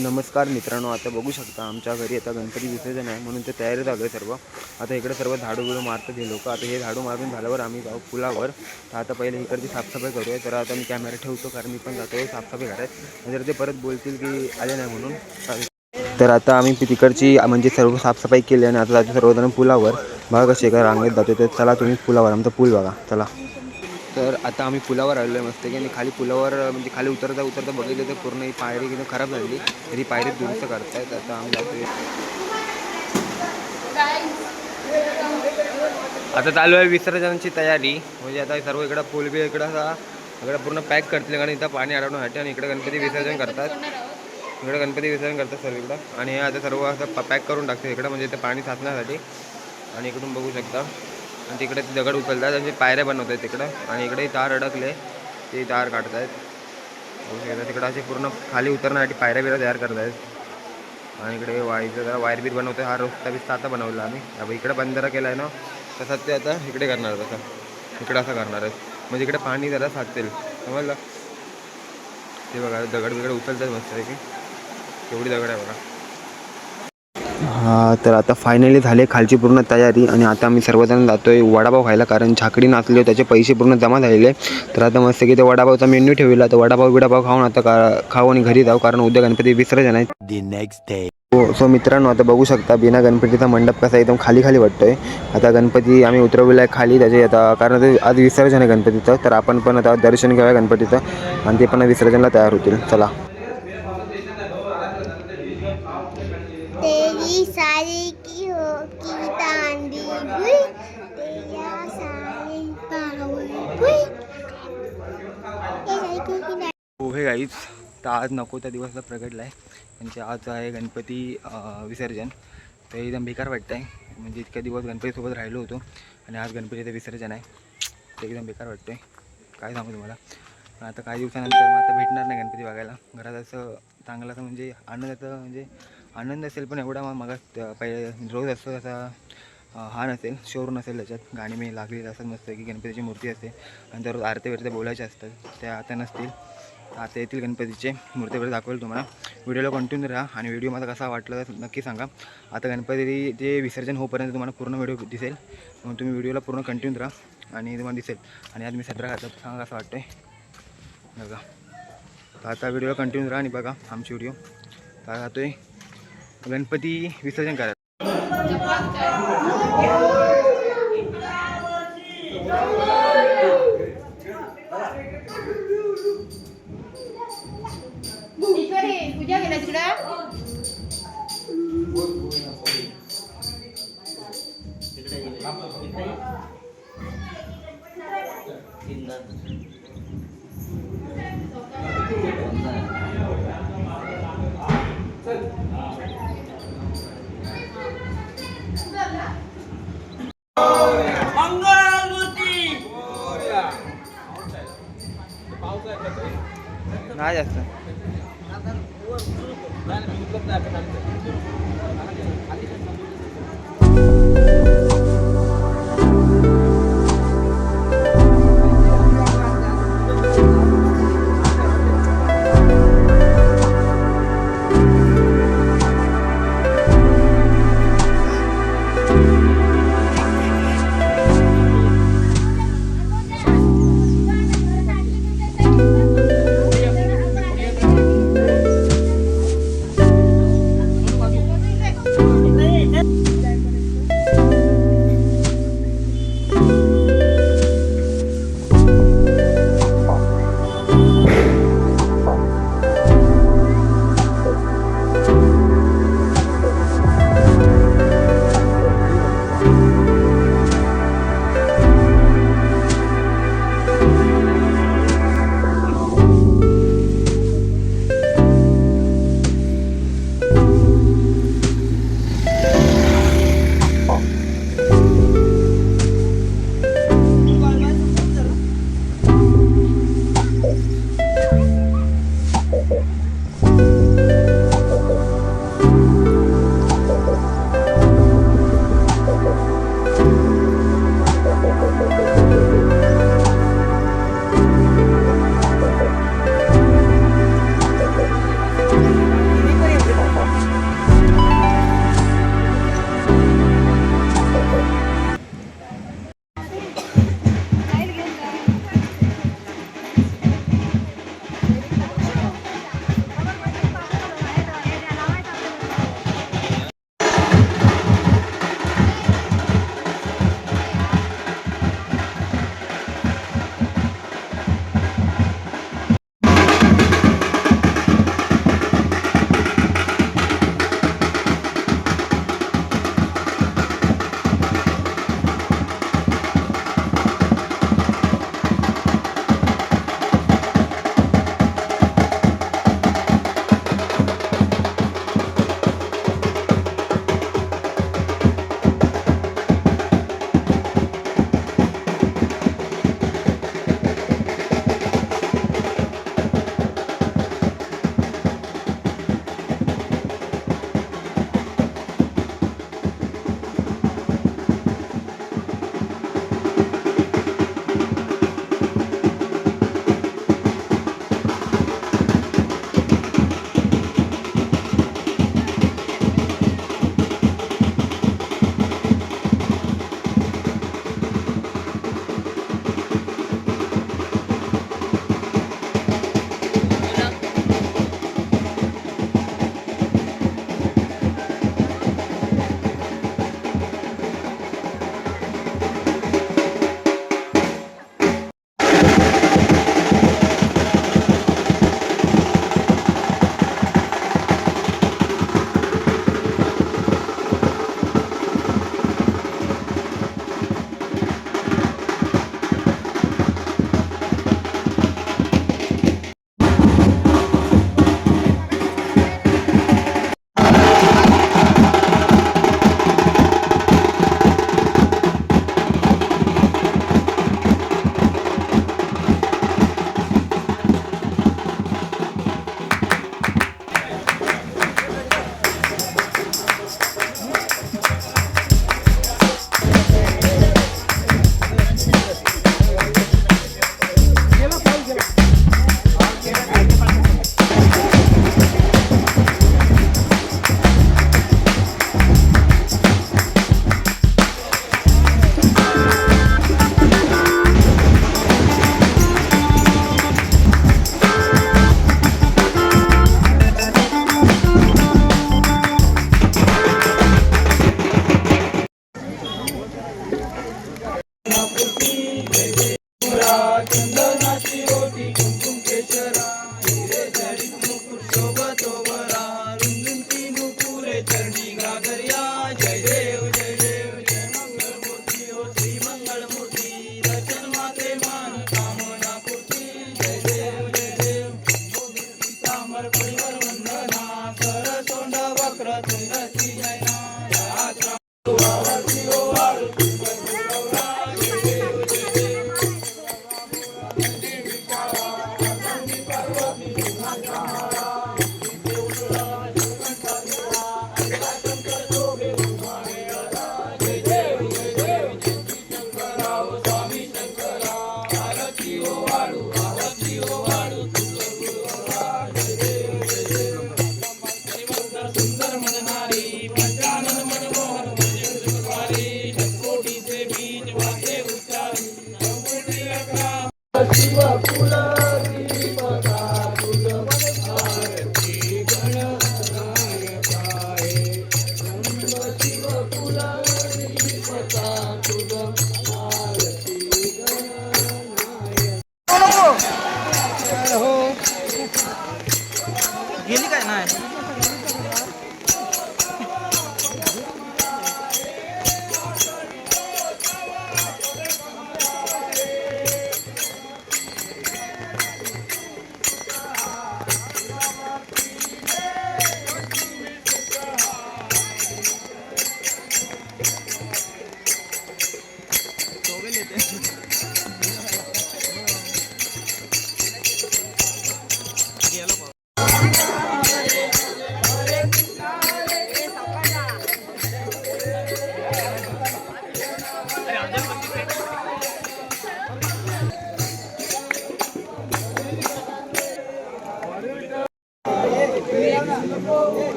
नमस्कार मित्रांनो, आता बघू शकता आमच्या घरी आता गणपती विसर्जन आहे म्हणून ते तयारी चालू आहे सर्व. आता इकडे सर्व झाडू बिडू मारतात हे लोक. आता हे झाडू मारून झाल्यावर आम्ही जाऊ पुलावर. तर आता पहिले इकडची साफसफाई करूया. तर आता मी कॅमेरा ठेवतो कारण मी पण जातो साफसफाई करायला. जर ते परत बोलतील की आले नाही म्हणून. तर आता आम्ही तिकडची म्हणजे सर्व साफसफाई केली आणि आता जातो सर्वजण पुलावर. बघा कसे काय रांगेत जातो. तर चला तुम्ही पुलावर, आमचा पूल बघा चला. तर आता आम्ही पुलावर आलो आहे मस्त की. आणि खाली पुलावर म्हणजे खाली उतरता बघितलं तर पूर्ण ही पायरी एकदम खराब झाली. तरी पायरी दुरुस्त करतायत. आता आम्ही जातोय. आता चालू आहे विसर्जनाची तयारी. म्हणजे आता सर्व इकडं पूल बी इकडं पूर्ण पॅक करतील कारण इथं पाणी अडवण्यासाठी. आणि इकडे गणपती विसर्जन करतात. इकडे गणपती विसर्जन करतात सर्व इकडं. आणि आता सर्व असं पॅक करून टाकतात इकडं म्हणजे इथं पाणी साचण्यासाठी. आणि इकडून बघू शकता. आणि तिकडे ते दगड उचलतात आणि पायऱ्या बनवत आहेत तिकडं. आणि इकडे तार अडकले ते तार काढत आहेत. तिकडं असे पूर्ण खाली उतरण्यासाठी पायऱ्या बिऱ्या तयार करत आहेत. आणि इकडे वायर बीर बनवतो. हा रस्ता बिस्ता आता बनवला आम्ही. अब इकडे बंधारा केला आहे ना, तसंच ते आता इकडे करणार. तसं इकडे असं करणार आहेत म्हणजे इकडे पाणी जरा साचेल, समजलं. ते बघा दगड बिगड उचलतात मस्त आहे की. तेवढी दगड आहे बघा. हा, तर आता फायनली झाले खालची पूर्ण तयारी. आणि आता आम्ही सर्वजण जातोय वडापाव खायला कारण झाकडी नाचले त्याचे पैसे पूर्ण जमा झालेले. तर आता मस्त की ते वडापावचा मेन्यू ठेवला. तर वडापाव खाऊन आता खाऊ आणि घरी जाऊ कारण उद्या गणपती विसर्जन आहे. The next day. हो, सो मित्रांनो आता बघू शकता बिना गणपतीचा मंडप कसा एकदम खाली खाली वाटतोय. आता गणपती आम्ही उतरवला आहे खाली त्याचे. आता कारण ते आज विसर्जन आहे गणपतीचं. तर आपण पण आता दर्शन घेऊया गणपतीचं आणि ते पण विसर्जनला तयार होतील. चला. तेरी सारी की हो की तांडी हुई, तेरा सारे पाहुई हो हे गाईच. तर आज नको त्या दिवसला प्रगटला आहे म्हणजे आज आहे गणपती विसर्जन. तर एकदम बेकार वाटतं आहे म्हणजे इतक्या दिवस गणपतीसोबत राहिलो होतो आणि आज गणपतीचं विसर्जन आहे. ते एकदम बेकार वाटतं आहे, काय सांगू तुम्हाला. आता काही दिवसानंतर मग आता भेटणार नाही गणपती बघायला घरात. असं चांगलं असं म्हणजे आनंदाचं म्हणजे आनंद असेल पण एवढा मग पहिले रोज असतो असा हा नसेल, शोर नसेल त्याच्यात. गाणी मी लागलेली असं मस्त की गणपतीची मूर्ती असते आणि दररोज आरत्या बिरत्या बोलायच्या असतात, त्या आता नसतील. आता येतील गणपतीचे मूर्ती वगैरे दाखवेल तुम्हाला. व्हिडिओला कंटिन्यू राहा आणि व्हिडिओ मला कसा वाटला तर नक्की सांगा. आता गणपती जे विसर्जन होईपर्यंत तुम्हाला पूर्ण व्हिडिओ दिसेल, मग तुम्ही व्हिडिओला पूर्ण कंटिन्यू राहा आणि तुम्हाला दिसेल. आणि आज मी सदरा घातला सांगा असं वाटतं आहे बघा. तर आता व्हिडिओला कंटिन्यू राहा आणि बघा आमची व्हिडिओ. काय राहतो आहे गणपती विसर्जन करायला. पूजा केला तिकडं. नाही जास्त गेली काय नाही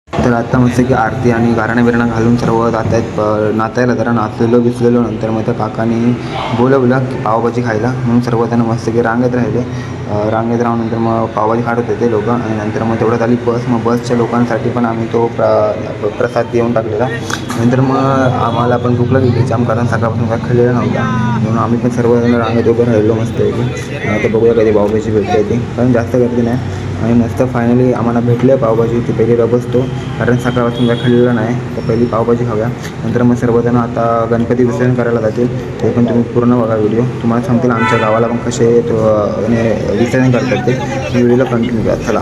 तर आता मस्त की आरती आणि गारणं बिरणं घालून सर्व जात आहेत नाचायला. जरा नाचलेलो बिचलेलो नंतर मग त्या काकानी बोलवलं की पावभाजी खायला म्हणून सर्वजण मस्त की रांगेत राहिले. रांगेत राहून नंतर मग पावभाजी खात होते ते लोक. आणि नंतर मग तेवढ्यात आली बस. मग बसच्या लोकांसाठी पण आम्ही तो प्रसाद देऊन टाकलेला. नंतर मग आम्हाला पण भूक लागली जाम, कारण सकाळपासून काय खाल्लेला नव्हता. म्हणून आम्ही पण सर्वजण रांगेत उभं राहिलो मस्त की आता बघूया कधी पावभाजी भेटते ती, कारण जास्त गर्दी नाही. आणि मस्त फायनली आम्हाला भेटले पावभाजी. ती पहिली बसतो, कारण सकाळपासून काय खाल्लेलं नाही, तर पहिली पावभाजी खाऊया. नंतर मग सर्वजण आता गणपती विसर्जन करायला जातील. ते पण तुम्ही पूर्ण बघा व्हिडिओ, तुम्हाला सांगतील आमच्या गावाला पण कसे विसर्जन करतात ते. व्हिडिओला कंटिन्यू करा. चला.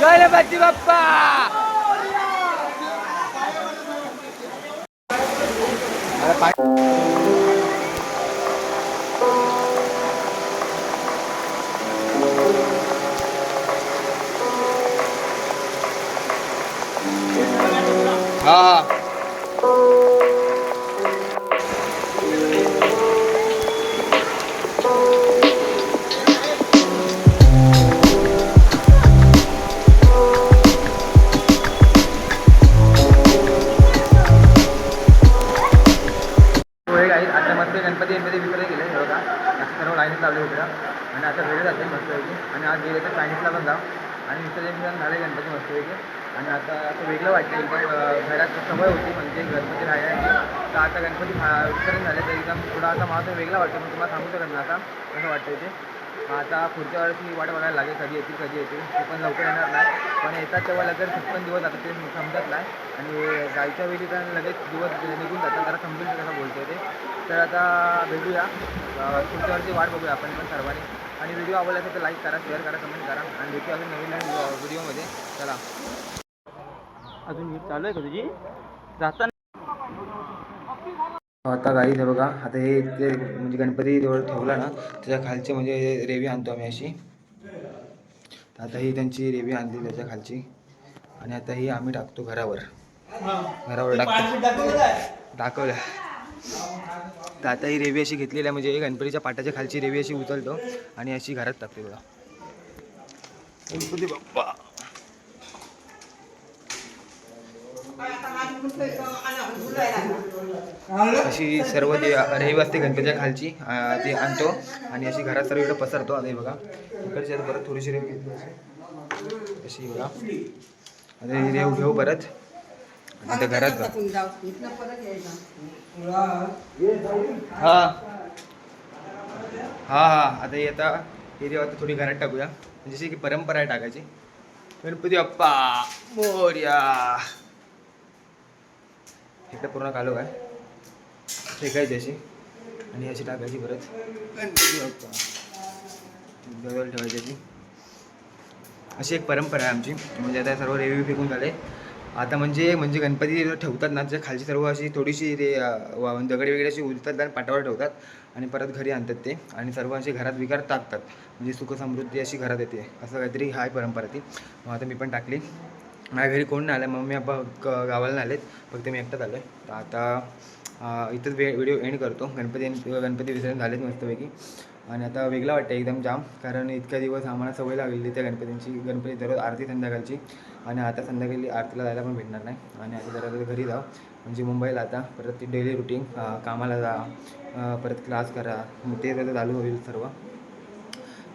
गणपती बाप्पा हा आता मस्त गणपती विसरले गेले हे बघा असं सर्व लाईनीत लावले इकडं आणि आता वेळ जाते मस्तपैकी आणि आज गेले तर चायनीजला पण जाऊ आणि विसर्जन झाले गणपती मस्तपैकी आणि आता असं वेगळं वाटतं एकदम घरात सवय होती म्हणजे गणपती राहायला तर आता गणपती विसर्जन झाले तर एकदम थोडा आता मला वेगळा वाटतं मग तुम्हाला सांगू शकत ना आता कसं वाटतं ते आता पुढच्या वर्षी वाट बघायला लागेल कधी येतील ते पण लवकर येणार नाही पण येतात तेव्हा लगेच 56 दिवस आता ते समजत नाही आणि जायच्या वेळी तर लगेच दिवस निघून जातात जरा समजून कसं बोलतो ते तर आता भेटूया पुढच्या वर्षी वाट बघूया आपण पण सर्वांनी आणि व्हिडिओ आवडला असेल तर लाईक करा शेअर करा कमेंट करा आणि भेटूया अजून नवीन व्हिडिओमध्ये चला अजून चालू आहे का तुझी जाताना आता गाई हे बघा आता हे ते म्हणजे गणपती जवळ ठेवला ना त्याच्या खालची म्हणजे रेवी आणतो आम्ही अशी तर आता ही त्यांची रेवी आणली त्याच्या खालची आणि आता ही आम्ही टाकतो घरावर टाकतो दाखवलं तर आता ही रेवी अशी घेतलेली आहे म्हणजे गणपतीच्या पाटाच्या खालची रेवी अशी उचलतो आणि अशी घरात टाकते बघा गणपती बाप्पा अशी सर्व जे रेवी असते गणपतीच्या खालची ती आणतो आणि अशी घरात सर्व इकडे पसरतो आता बघा इकडची परत थोडीशी रेव घेतली अशी बघा आता ही रेव घेऊ परत आता घरात जा हा हा हा आता ही आता ही रेव आता थोडी घरात टाकूया म्हणजे जशी की परंपरा आहे टाकायची गणपती बाप्पा मोरया इकडे पूर्ण कालो काय फेकायची अशी आणि अशी टाकायची परत गणपती बाप्पा जवळ ठेवायची अशी अशी एक परंपरा आहे आमची म्हणजे आता सर्व रेवी फेकून झाले आता म्हणजे गणपती ठेवतात ना त्याच्या खालची सर्व अशी थोडीशी ते दगडी वगैरे अशी उलतात आणि पाटावर ठेवतात आणि परत घरी आणतात ते आणि सर्व अशी घरात विकार टाकतात म्हणजे सुखसमृद्धी अशी घरात येते असं काहीतरी हाय परंपरा ती मग आता मी पण टाकली माझ्या घरी कोण नाही आलं मम्मी पप्पा गावाला नाही आलेत फक्त मी एकटाच आलो आहे तर आता इथंच व्हिडिओ एंड करतो गणपती विसर्जन झालेत मस्तपैकी आणि आता वेगळं वाटतं एकदम जाम कारण इतक्या दिवस आम्हाला सवय लागलेली त्या गणपती दररोज आरती संध्याकाळची आणि आता संध्याकाळी आरतीला जायला पण भेटणार नाही आणि आता जरा घरी जाऊ म्हणजे मुंबईला आता परत ती डेली रुटीन कामाला जा परत क्लास करा मग ते त्याचं चालू होईल सर्व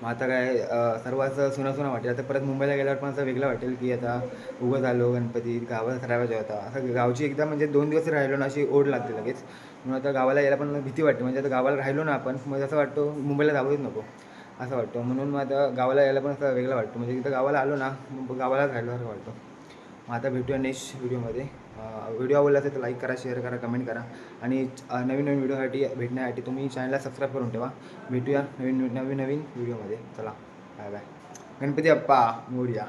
मग आता काय सर्व असं सुना वाटेल आता परत मुंबईला गेल्यावर पण असं वेगळं वाटेल की आता उभं झालो गणपती गावात राहायचा होता असं गावची एकदा म्हणजे 2 दिवस राहिलो ना अशी ओढ लागते लगेच म्हणून आता गावाला यायला पण भीती वाटते म्हणजे आता गावाला राहिलो ना आपण मग असं वाटतो मुंबईला जावंच नको असं वाटतं म्हणून मग आता गावाला यायला पण असं वेगळं वाटतं म्हणजे इथं गावाला आलो ना गावालाच राहिलो असं वाटतं मग आता भेटूया नेक्स्ट व्हिडिओमध्ये व्हिडिओ आवडला असेल तर लाईक करा शेअर करा कमेंट करा आणि नवीन व्हिडिओसाठी भेटण्यासाठी तुम्ही चॅनलला सबस्क्राईब करून ठेवा भेटूया नवीन व्हिडिओमध्ये चला बाय बाय गणपती बाप्पा मोरया